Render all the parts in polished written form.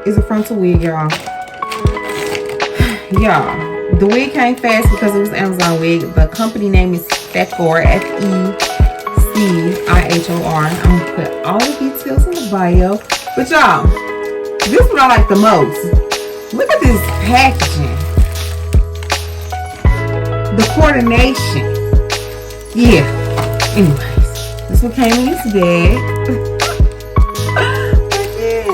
is a frontal wig, y'all. Y'all, the wig came fast because it was Amazon wig. The company name is Fecor, F-E-C-I-H-O-R. I'm gonna put all the details in the bio. But y'all, this is what I like the most. Look at this packaging. The coordination. Yeah. Anyways, this one came in this bag. Yeah.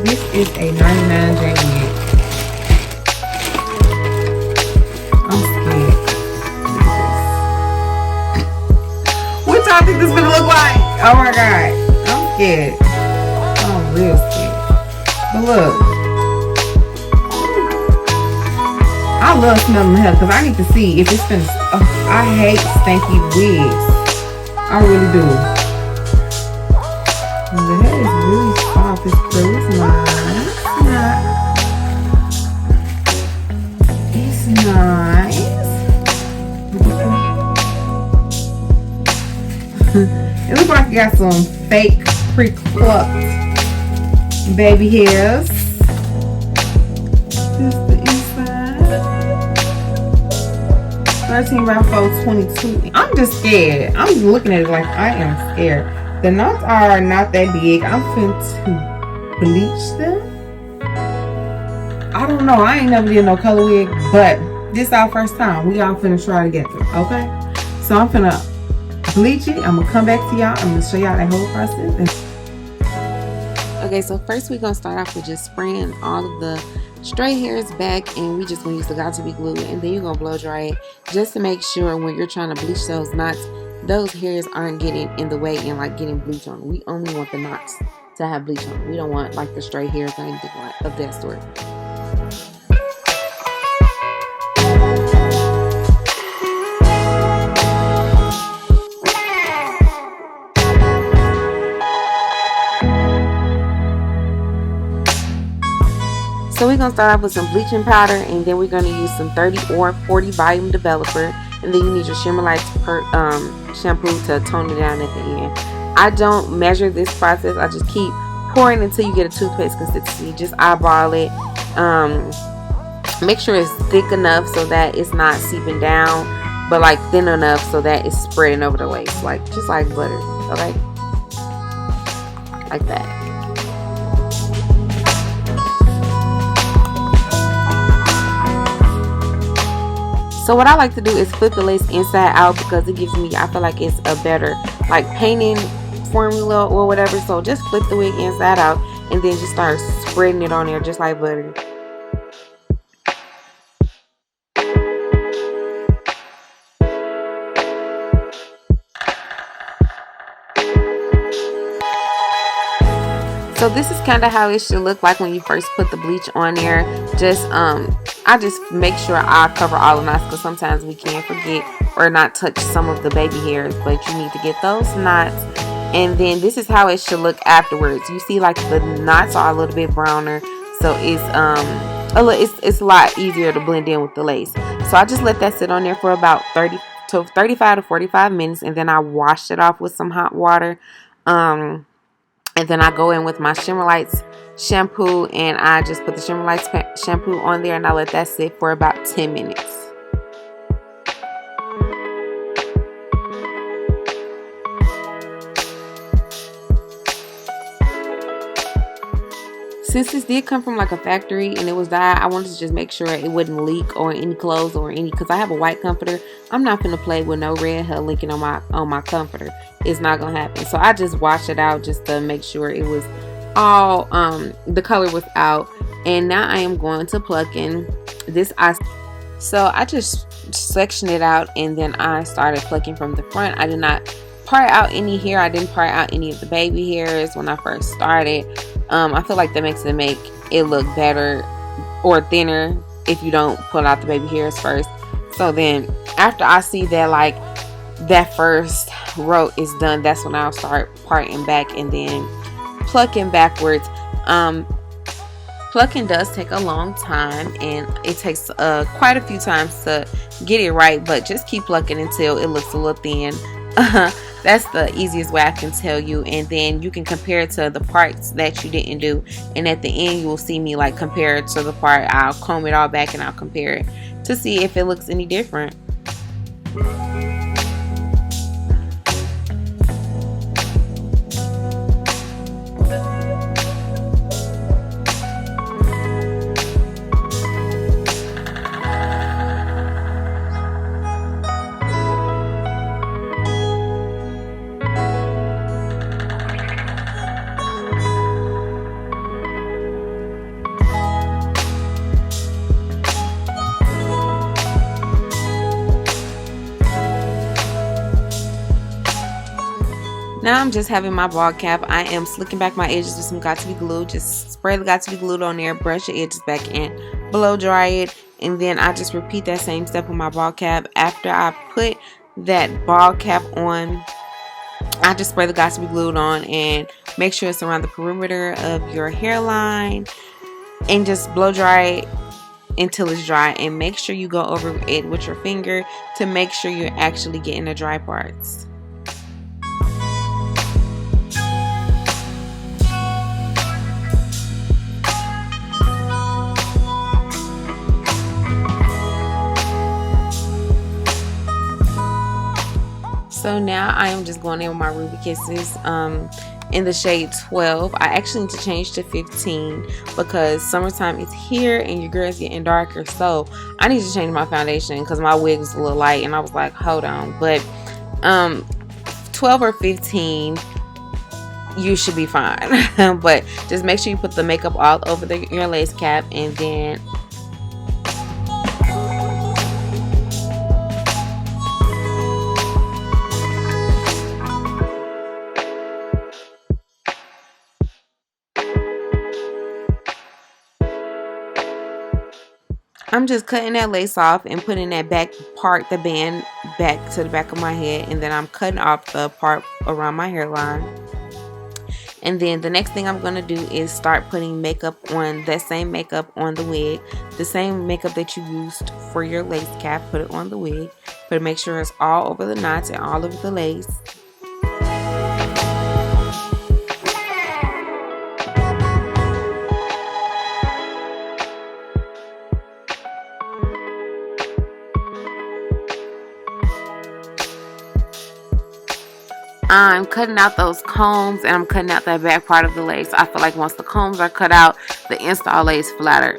This is a 99 J wig. I'm scared. What y'all think this is gonna look like? Oh my god. I'm scared. I'm real scared. But look. I love smelling the hair because I need to see if it's finished. Oh, I hate stanky wigs. I really do. And the hair is really soft. It's cool. It's nice. It looks like you got some fake pre-plucked baby hairs. This is the inside. 13 by 4, 22. I'm just scared. I'm looking at it like I am scared. The knots are not that big. I'm finna bleach them. I don't know. I ain't never did no color wig, but this is our first time. We all finna try together, okay? So I'm finna bleach it. I'm gonna come back to y'all. I'm gonna show y'all that whole process. Okay, so first we're gonna start off with just spraying all of the stray hairs back, and we just gonna use the got2b glue, and then you're gonna blow dry it just to make sure when you're trying to bleach those knots, those hairs aren't getting in the way and like getting bleach on. We only want the knots to have bleach on. We don't want like the stray hairs or anything like of that sort. So we're going to start off with some bleaching powder, and then we're going to use some 30 or 40 volume developer, and then you need your Shimmer Lights shampoo to tone it down at the end. I don't measure this process. I just keep pouring until you get a toothpaste consistency. Just eyeball it. Make sure it's thick enough so that it's not seeping down, but like thin enough so that it's spreading over the lace, like just like butter. Okay, like that. So what I like to do is flip the lace inside out because it gives me, I feel like it's a better like painting formula or whatever. So just flip the wig inside out and then just start spreading it on there just like butter. So this is kind of how it should look like when you first put the bleach on there. Just I just make sure I cover all the knots because sometimes we can forget or not touch some of the baby hairs, but you need to get those knots. And then this is how it should look afterwards. You see like the knots are a little bit browner, so it's a lot easier to blend in with the lace. So I just let that sit on there for about 35 to 45 minutes, and then I wash it off with some hot water. And then I go in with my Shimmer Lights shampoo, and I just put the Shimmer Lights shampoo on there, and I let that sit for about 10 minutes. Since this did come from like a factory and it was dyed, I wanted to just make sure it wouldn't leak or any clothes or any, because I have a white comforter. I'm not gonna play with no red hair leaking on my comforter. It's not gonna happen. So I just washed it out just to make sure it was all the color was out. And now I am going to pluck in this eye. So I just sectioned it out, and then I started plucking from the front. I did not part out any hair. I didn't part out any of the baby hairs when I first started. I feel like that makes it make it look better or thinner if you don't pull out the baby hairs first. So then after I see that like that first row is done, that's when I'll start parting back and then plucking backwards. Plucking does take a long time, and it takes quite a few times to get it right, but just keep plucking until it looks a little thin. That's the easiest way I can tell you. And then you can compare it to the parts that you didn't do. And at the end, you will see me like compare it to the part. I'll comb it all back and I'll compare it to see if it looks any different. Now I'm just having my ball cap. I am slicking back my edges with some got to be glue. Just spray the got to be glued on there, brush your edges back in, blow dry it, and then I just repeat that same step with my ball cap. After I put that ball cap on, I just spray the got to be glued on and make sure it's around the perimeter of your hairline and just blow dry it until it's dry, and make sure you go over it with your finger to make sure you're actually getting the dry parts. So now I am just going in with my Ruby Kisses in the shade 12. I actually need to change to 15 because summertime is here and your girl is getting darker. So I need to change my foundation because my wig was a little light and I was like, hold on. But 12 or 15, you should be fine. But just make sure you put the makeup all over your lace cap, and then I'm just cutting that lace off and putting that back part, the band, back to the back of my head. And then I'm cutting off the part around my hairline. And then the next thing I'm going to do is start putting makeup on, that same makeup on the wig. The same makeup that you used for your lace cap, put it on the wig. But make sure it's all over the knots and all over the lace. I'm cutting out those combs and I'm cutting out that back part of the lace. I feel like once the combs are cut out, the install lays flatter.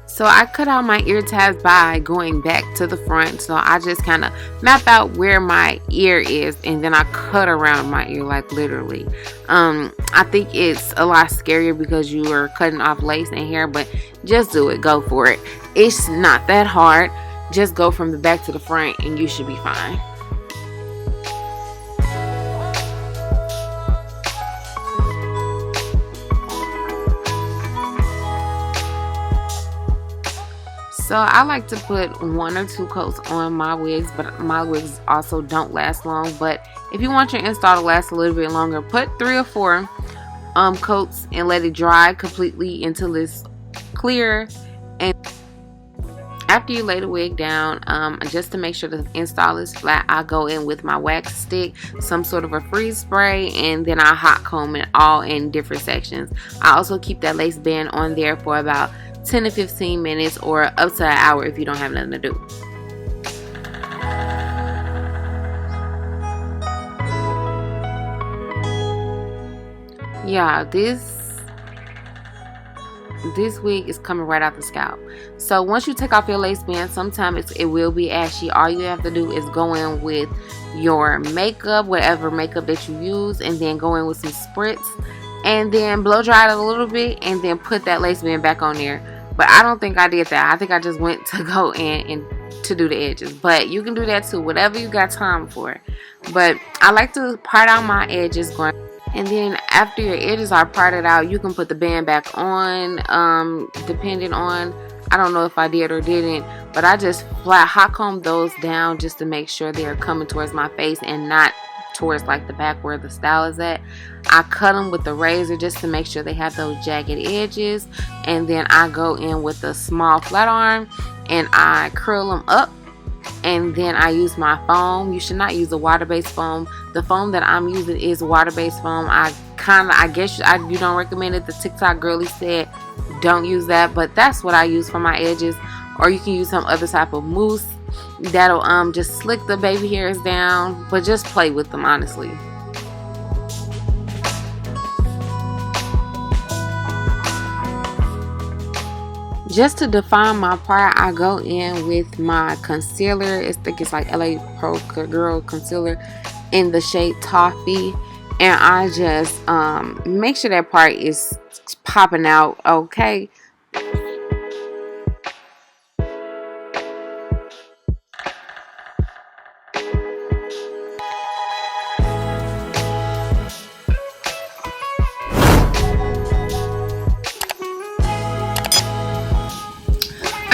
So I cut out my ear tabs by going back to the front. So I just kind of map out where my ear is and then I cut around my ear, like literally. I think it's a lot scarier because you are cutting off lace and hair, but just do it. Go for it. It's not that hard. Just go from the back to the front and you should be fine. So I like to put 1 or 2 coats on my wigs, but my wigs also don't last long. But if you want your install to last a little bit longer, put 3 or 4 coats and let it dry completely until it's clear. And after you lay the wig down, just to make sure the install is flat, I go in with my wax stick, some sort of a freeze spray, and then I hot comb it all in different sections. I also keep that lace band on there for about 10 to 15 minutes or up to an hour if you don't have nothing to do. Yeah, this wig is coming right out the scalp. So once you take off your lace band, sometimes it will be ashy. All you have to do is go in with your makeup, whatever makeup that you use, and then go in with some spritz and then blow dry it a little bit and then put that lace band back on there. But I don't think I did that. I think I just went to go in and to do the edges. But you can do that too, whatever you got time for. But I like to part out my edges, and then after your edges are parted out, you can put the band back on, depending on, I don't know if I did or didn't, but I just flat hot comb those down just to make sure they're coming towards my face and not towards like the back where the style is at. I cut them with the razor just to make sure they have those jagged edges, and then I go in with a small flat iron and I curl them up, and then I use my foam. You should not use a water-based foam. The foam that I'm using is water-based foam. I guess you don't recommend it. The TikTok girlie said don't use that, but that's what I use for my edges. Or you can use some other type of mousse that'll just slick the baby hairs down, but just play with them, honestly. Just to define my part, I go in with my concealer. I think it's like LA Pro Girl Concealer in the shade Toffee, and I just make sure that part is popping out, okay?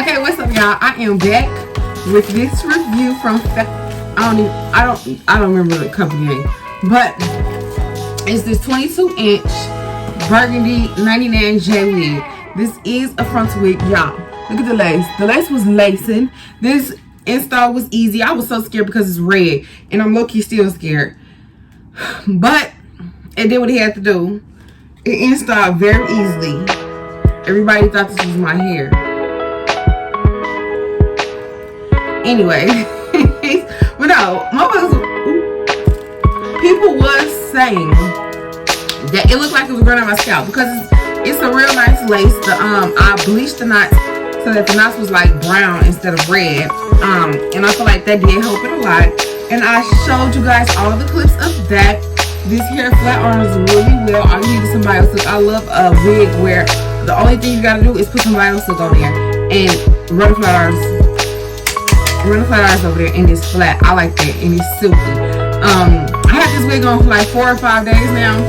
Okay, what's up, y'all? I am back with this review from I don't remember the company name, but it's this 22-inch burgundy 99J wig. This is a frontal wig, y'all. Look at the lace. The lace was lacing. This install was easy. I was so scared because it's red, and I'm low-key still scared, but it did what it had to do. It installed very easily. Everybody thought this was my hair. Anyway, but no, people was saying that it looked like it was growing on my scalp because it's a real nice lace. I bleached the knots so that the knots was like brown instead of red, and I feel like that did help it a lot. And I showed you guys all the clips of that. This hair flat irons really well. All you need is some BioSilk. I love a wig where the only thing you gotta do is put some BioSilk on there and run the flat irons. Run the flat irons over there, and it's flat. I like that, and it's silky. I had this wig on for like 4 or 5 days now.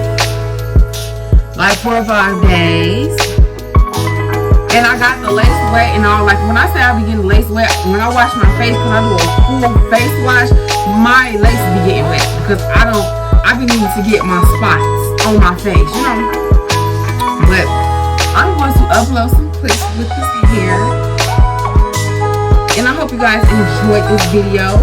Like 4 or 5 days. And I got the lace wet and all. Like when I say I be getting lace wet, when I wash my face, because I do a full face wash, my lace be getting wet. Because I be needing to get my spots on my face, you know. But I'm going to upload some clips with this hair. And I hope you guys enjoyed this video.